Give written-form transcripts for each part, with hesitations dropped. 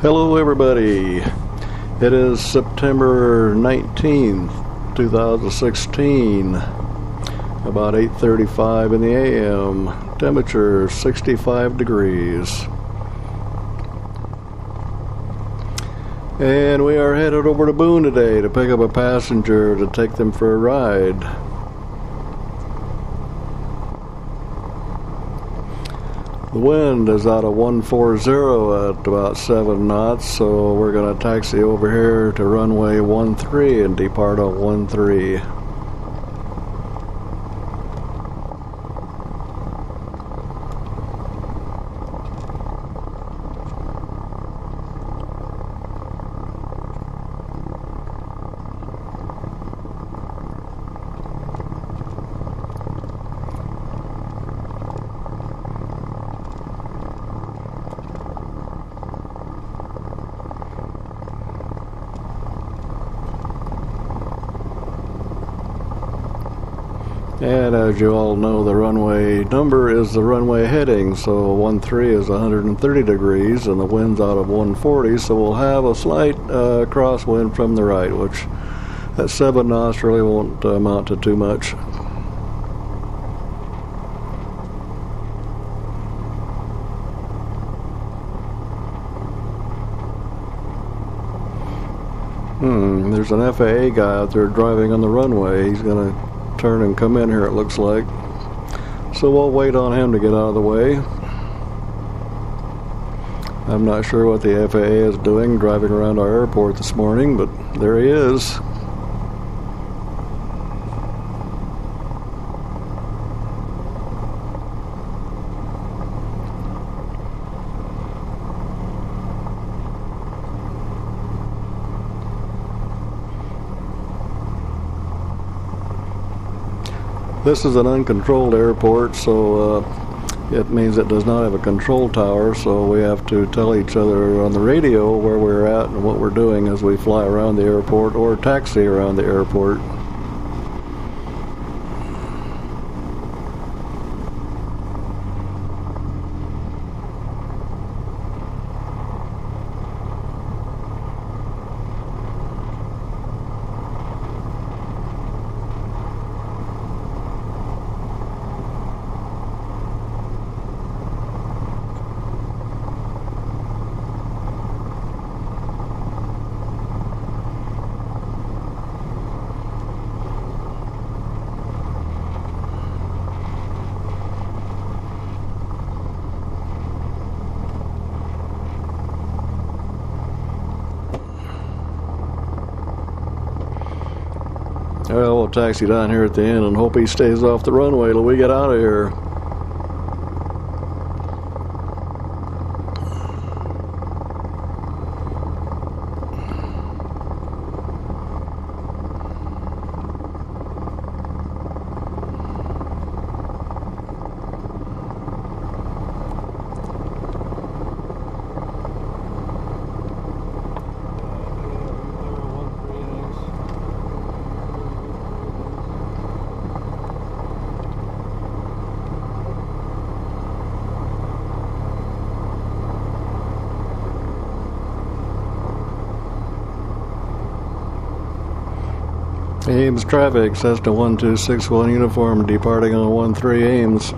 Hello everybody, it is September 19th, 2016, about 8:35 in the AM, temperature 65 degrees. And we are headed over to Boone today to pick up a passenger to take them for a ride. The wind is out of 140 at about 7 knots, so we're going to taxi over here to runway 13 and depart on 13. And as you all know, the runway number is the runway heading, so 13 is 130 degrees and the wind's out of 140, so we'll have a slight crosswind from the right, which at 7 knots really won't amount to too much. There's an FAA guy out there driving on the runway. He's going to turn and come in here, it looks like. So we'll wait on him to get out of the way. I'm not sure what the FAA is doing driving around our airport this morning, but there he is. This is an uncontrolled airport, so it means it does not have a control tower, so we have to tell each other on the radio where we're at and what we're doing as we fly around the airport or taxi around the airport. Well, we'll taxi down here at the end and hope he stays off the runway till we get out of here. Ames traffic, Cessna 1261 uniform departing on 13 Ames.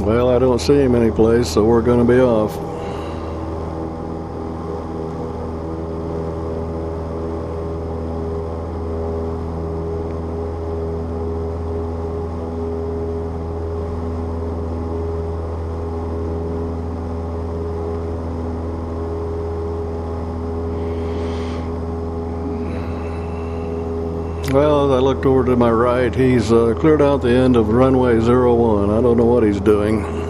Well, I don't see him anyplace, so we're going to be off. Well, as I looked over to my right, he's cleared out the end of runway 01. I don't know what he's doing.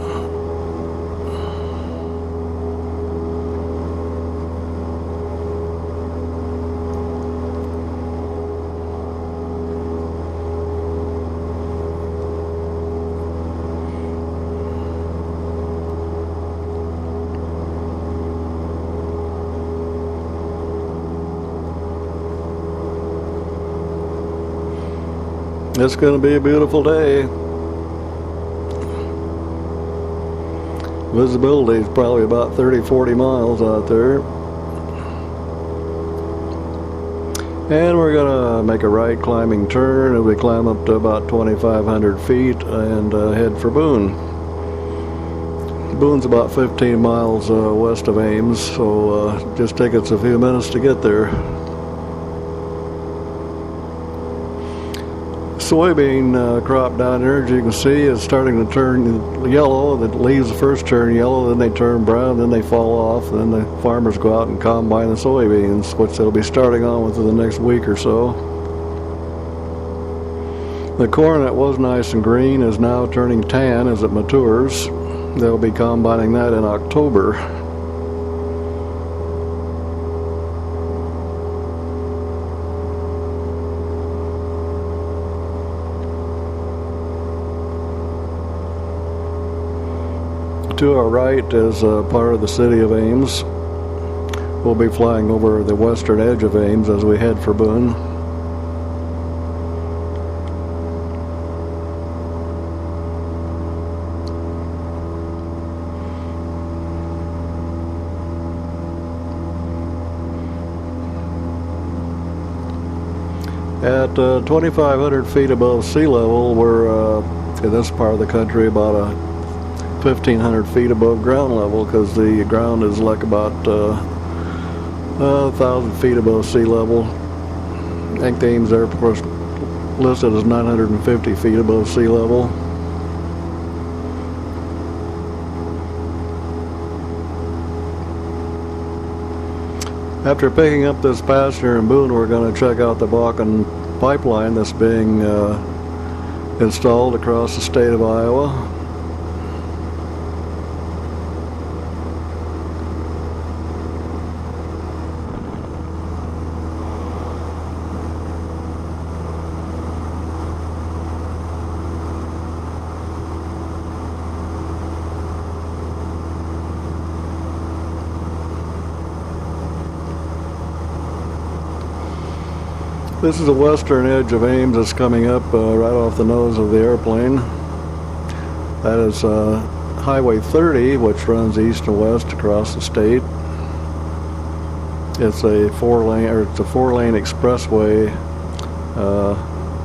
It's going to be a beautiful day. Visibility is probably about 30-40 miles out there. And we're going to make a right climbing turn, and we climb up to about 2,500 feet and head for Boone. Boone's about 15 miles west of Ames, so just take us a few minutes to get there. Soybean crop down there, as you can see, is starting to turn yellow. The leaves first turn yellow, then they turn brown, then they fall off, and then the farmers go out and combine the soybeans, which they'll be starting on within the next week or so. The corn that was nice and green is now turning tan as it matures. They'll be combining that in October. To our right is part of the city of Ames. We'll be flying over the western edge of Ames as we head for Boone. At 2,500 feet above sea level, we're in this part of the country about 1,500 feet above ground level, because the ground is like about 1,000 feet above sea level. I think the Ames Airport listed as 950 feet above sea level. After picking up this passenger in Boone, we're going to check out the Bakken pipeline that's being installed across the state of Iowa. This is the western edge of Ames that's coming up right off the nose of the airplane. That is Highway 30, which runs east and west across the state. It's a four-lane expressway.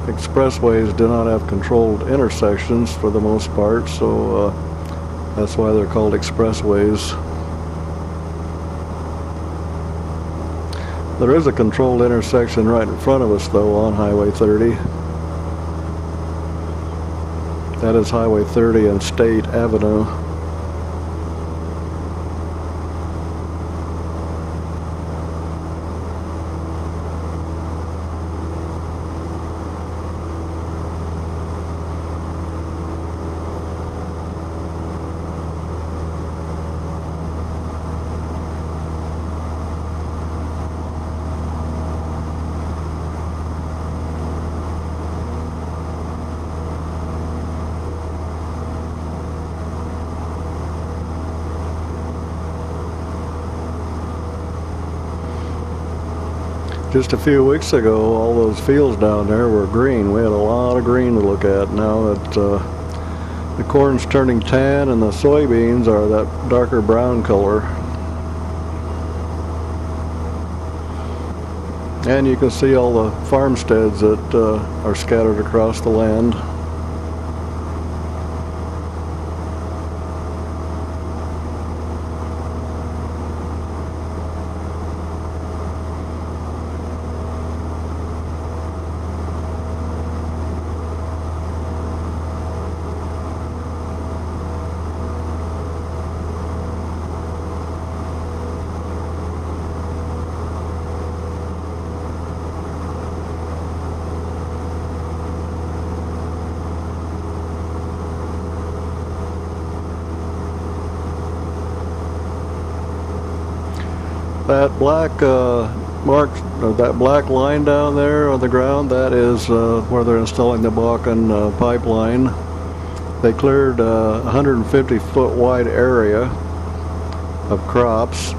Expressways do not have controlled intersections for the most part, so that's why they're called expressways. There is a controlled intersection right in front of us, though, on Highway 30. That is Highway 30 and State Avenue. Just a few weeks ago, all those fields down there were green. We had a lot of green to look at. Now that the corn's turning tan and the soybeans are that darker brown color. And you can see all the farmsteads that are scattered across the land. That black that black line down there on the ground, that is where they're installing the Bakken pipeline. They cleared a 150-foot wide area of crops.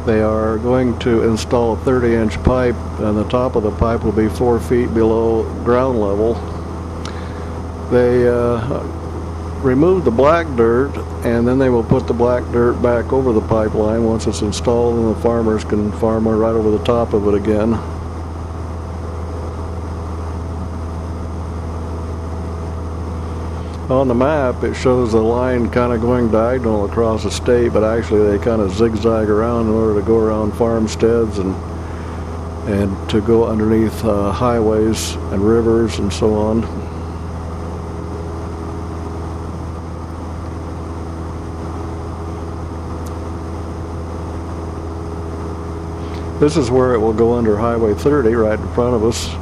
They are going to install a 30-inch pipe, and the top of the pipe will be 4 feet below ground level. They remove the black dirt, and then they will put the black dirt back over the pipeline once it's installed, and the farmers can farm right over the top of it again. On the map, it shows the line kind of going diagonal across the state, but actually they kind of zigzag around in order to go around farmsteads and to go underneath highways and rivers and so on. This is where it will go under Highway 30 right in front of us.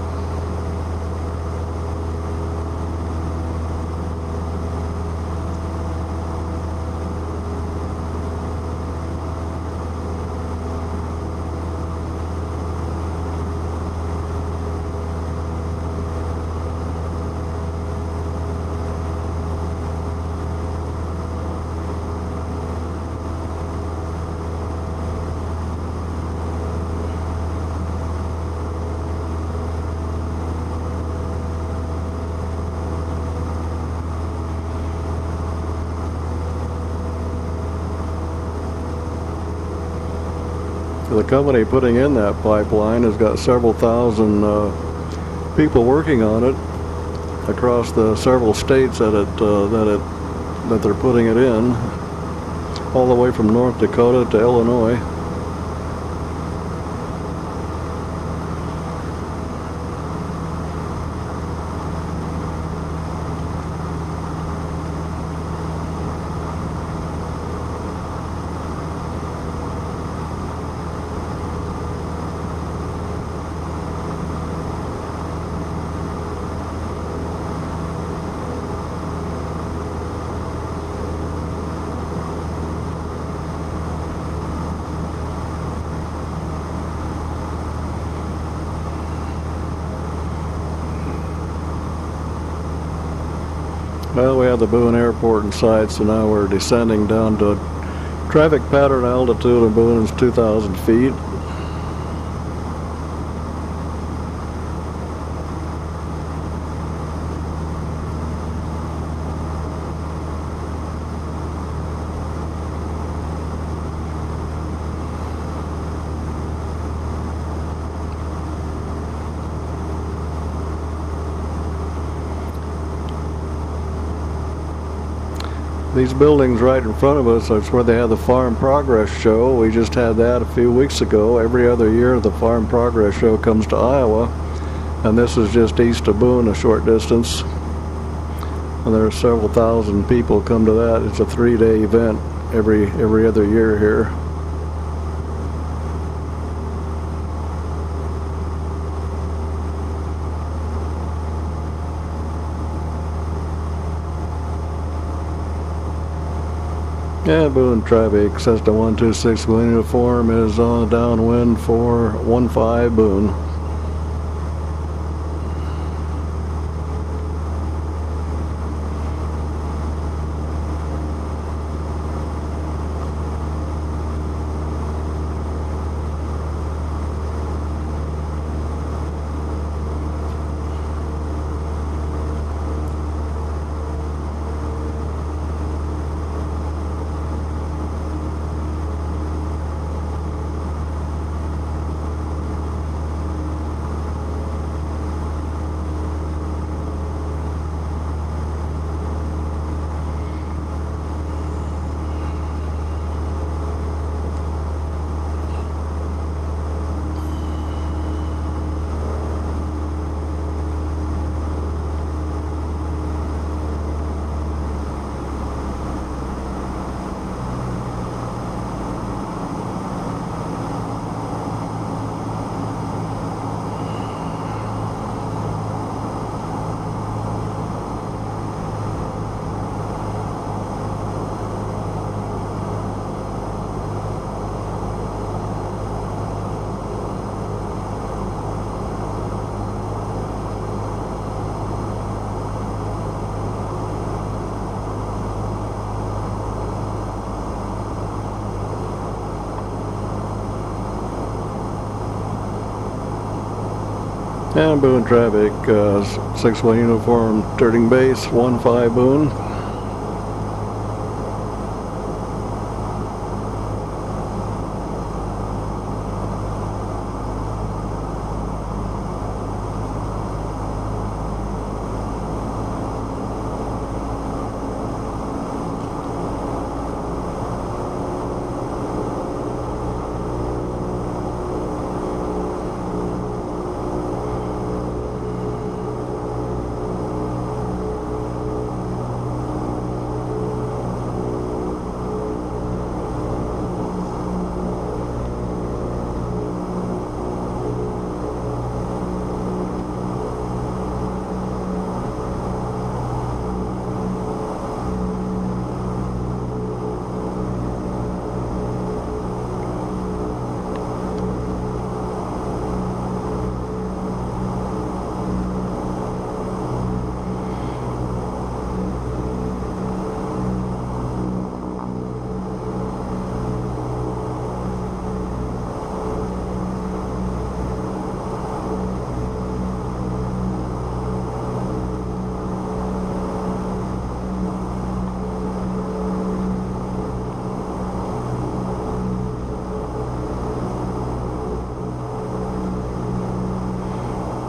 The company putting in that pipeline has got several thousand people working on it across the several states that they're putting it in, all the way from North Dakota to Illinois. Well, we have the Boone Airport in sight, so now we're descending down to traffic pattern altitude of Boone is 2,000 feet. These buildings right in front of us, that's where they have the Farm Progress Show. We just had that a few weeks ago. Every other year the Farm Progress Show comes to Iowa, and this is just east of Boone, a short distance. And there are several thousand people come to that. It's a 3-day event every other year here. Yeah, Boone traffic, Cessna 126 uniform is on downwind for 15 Boone. And Boone traffic, 6-1 uniform, turning base, 15 Boone.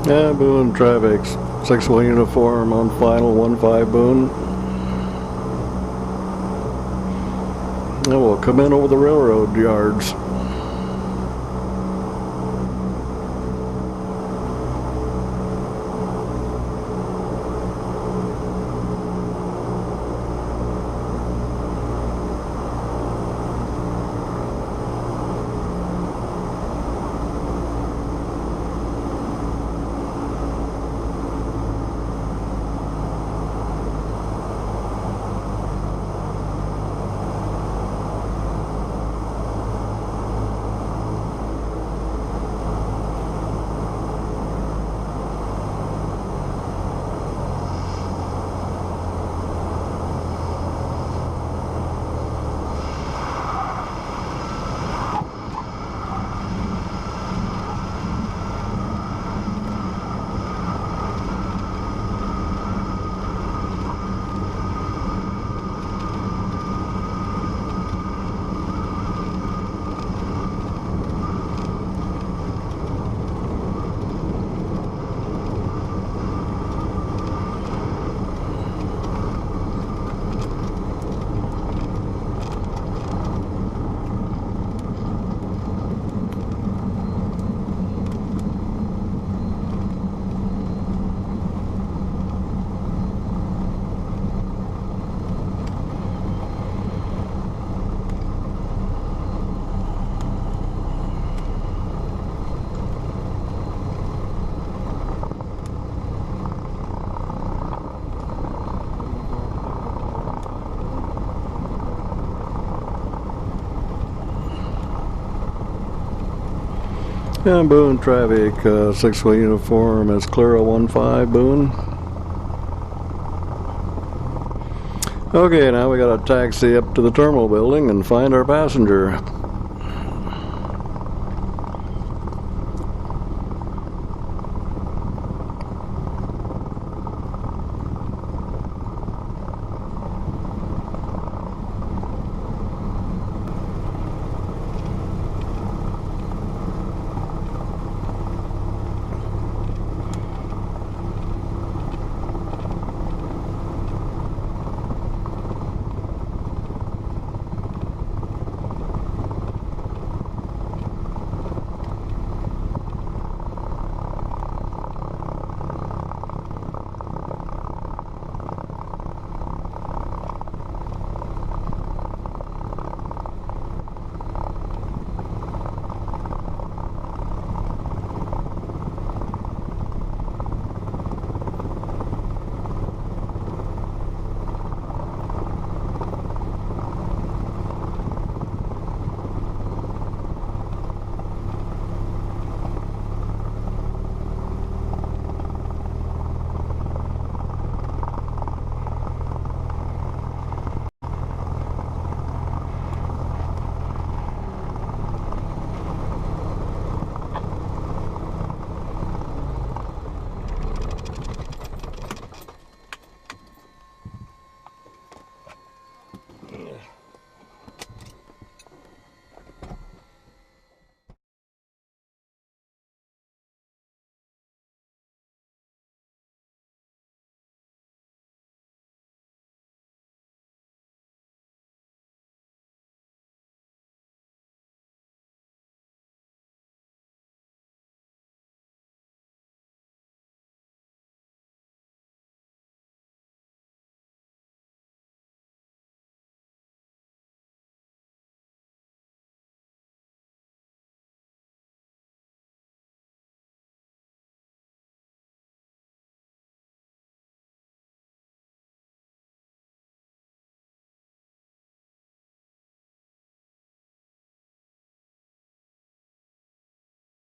And Boone traffic, 6-1 uniform on final, 15 Boone. And we'll come in over the railroad yards. And Boone traffic, 6-1 uniform is clear of 15 Boone. Okay, now we got to taxi up to the terminal building and find our passenger.